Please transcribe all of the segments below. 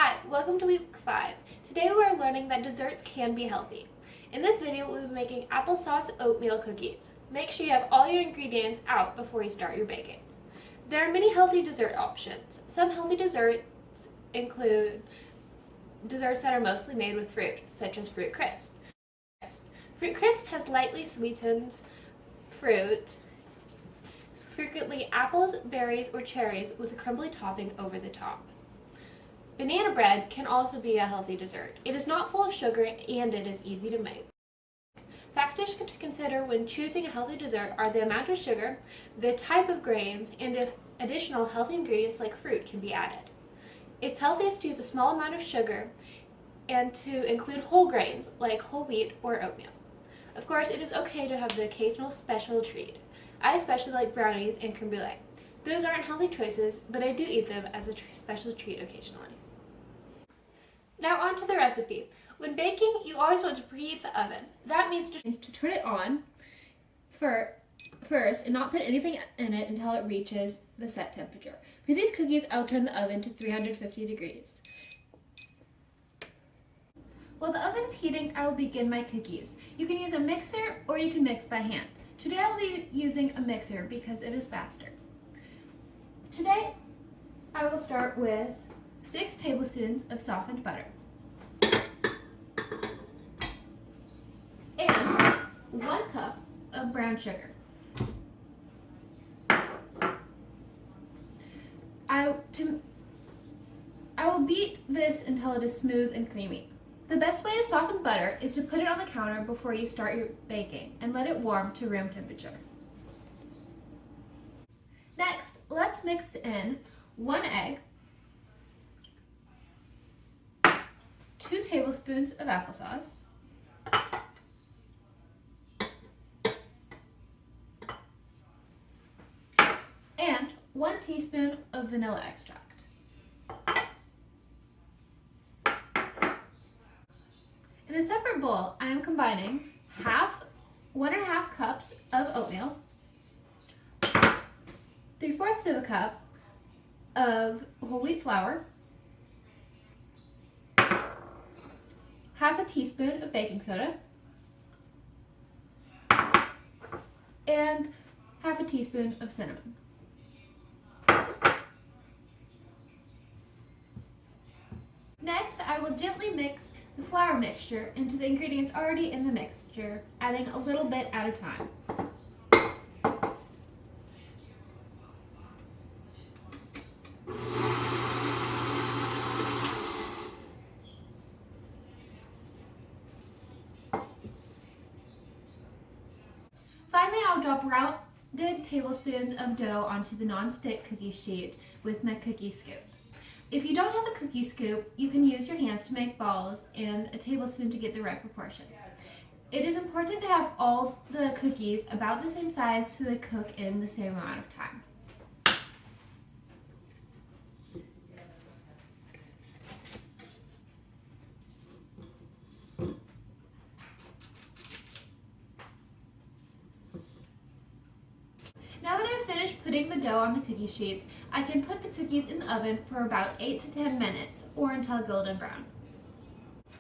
Hi, welcome to week 5. Today we are learning that desserts can be healthy. In this video we'll be making applesauce oatmeal cookies. Make sure you have all your ingredients out before you start your baking. There are many healthy dessert options. Some healthy desserts include desserts that are mostly made with fruit, such as fruit crisp. Fruit crisp has lightly sweetened fruit, frequently apples, berries, or cherries with a crumbly topping over the top. Banana bread can also be a healthy dessert. It is not full of sugar and it is easy to make. Factors to consider when choosing a healthy dessert are the amount of sugar, the type of grains, and if additional healthy ingredients like fruit can be added. It's healthiest to use a small amount of sugar and to include whole grains like whole wheat or oatmeal. Of course, it is okay to have the occasional special treat. I especially like brownies and creme brulee. Those aren't healthy choices, but I do eat them as a special treat occasionally. Now on to the recipe. When baking, you always want to preheat the oven. That means to turn it on first and not put anything in it until it reaches the set temperature. For these cookies, I'll turn the oven to 350 degrees. While the oven is heating, I will begin my cookies. You can use a mixer or you can mix by hand. Today I'll be using a mixer because it is faster. Today I will start with 6 tablespoons of softened butter and 1 cup of brown sugar. I will beat this until it is smooth and creamy. The best way to soften butter is to put it on the counter before you start your baking and let it warm to room temperature. Next, let's mix in 1 egg, 2 tablespoons of applesauce, and 1 teaspoon of vanilla extract. In a separate bowl, I am combining 1½ cups of oatmeal, 3/4 of a cup of whole wheat flour, ½ teaspoon of baking soda, and ½ teaspoon of cinnamon. Next, I will gently mix the flour mixture into the ingredients already in the mixture, adding a little bit at a time. Finally, I'll drop rounded tablespoons of dough onto the non-stick cookie sheet with my cookie scoop. If you don't have a cookie scoop, you can use your hands to make balls and a tablespoon to get the right proportion. It is important to have all the cookies about the same size so they cook in the same amount of time. Now that I've finished putting the dough on the cookie sheets, I can put the cookies in the oven for about 8 to 10 minutes or until golden brown.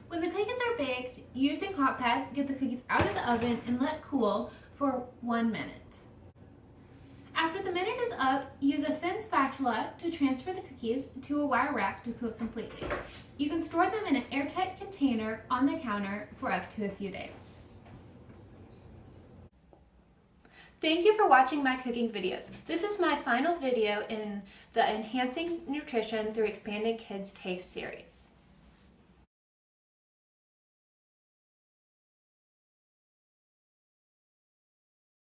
When the cookies are baked, using hot pads, get the cookies out of the oven and let cool for 1 minute. After the minute is up, use a thin spatula to transfer the cookies to a wire rack to cook completely. You can store them in an airtight container on the counter for up to a few days. Thank you for watching my cooking videos. This is my final video in the Enhancing Nutrition Through Expanding Kids' Taste series.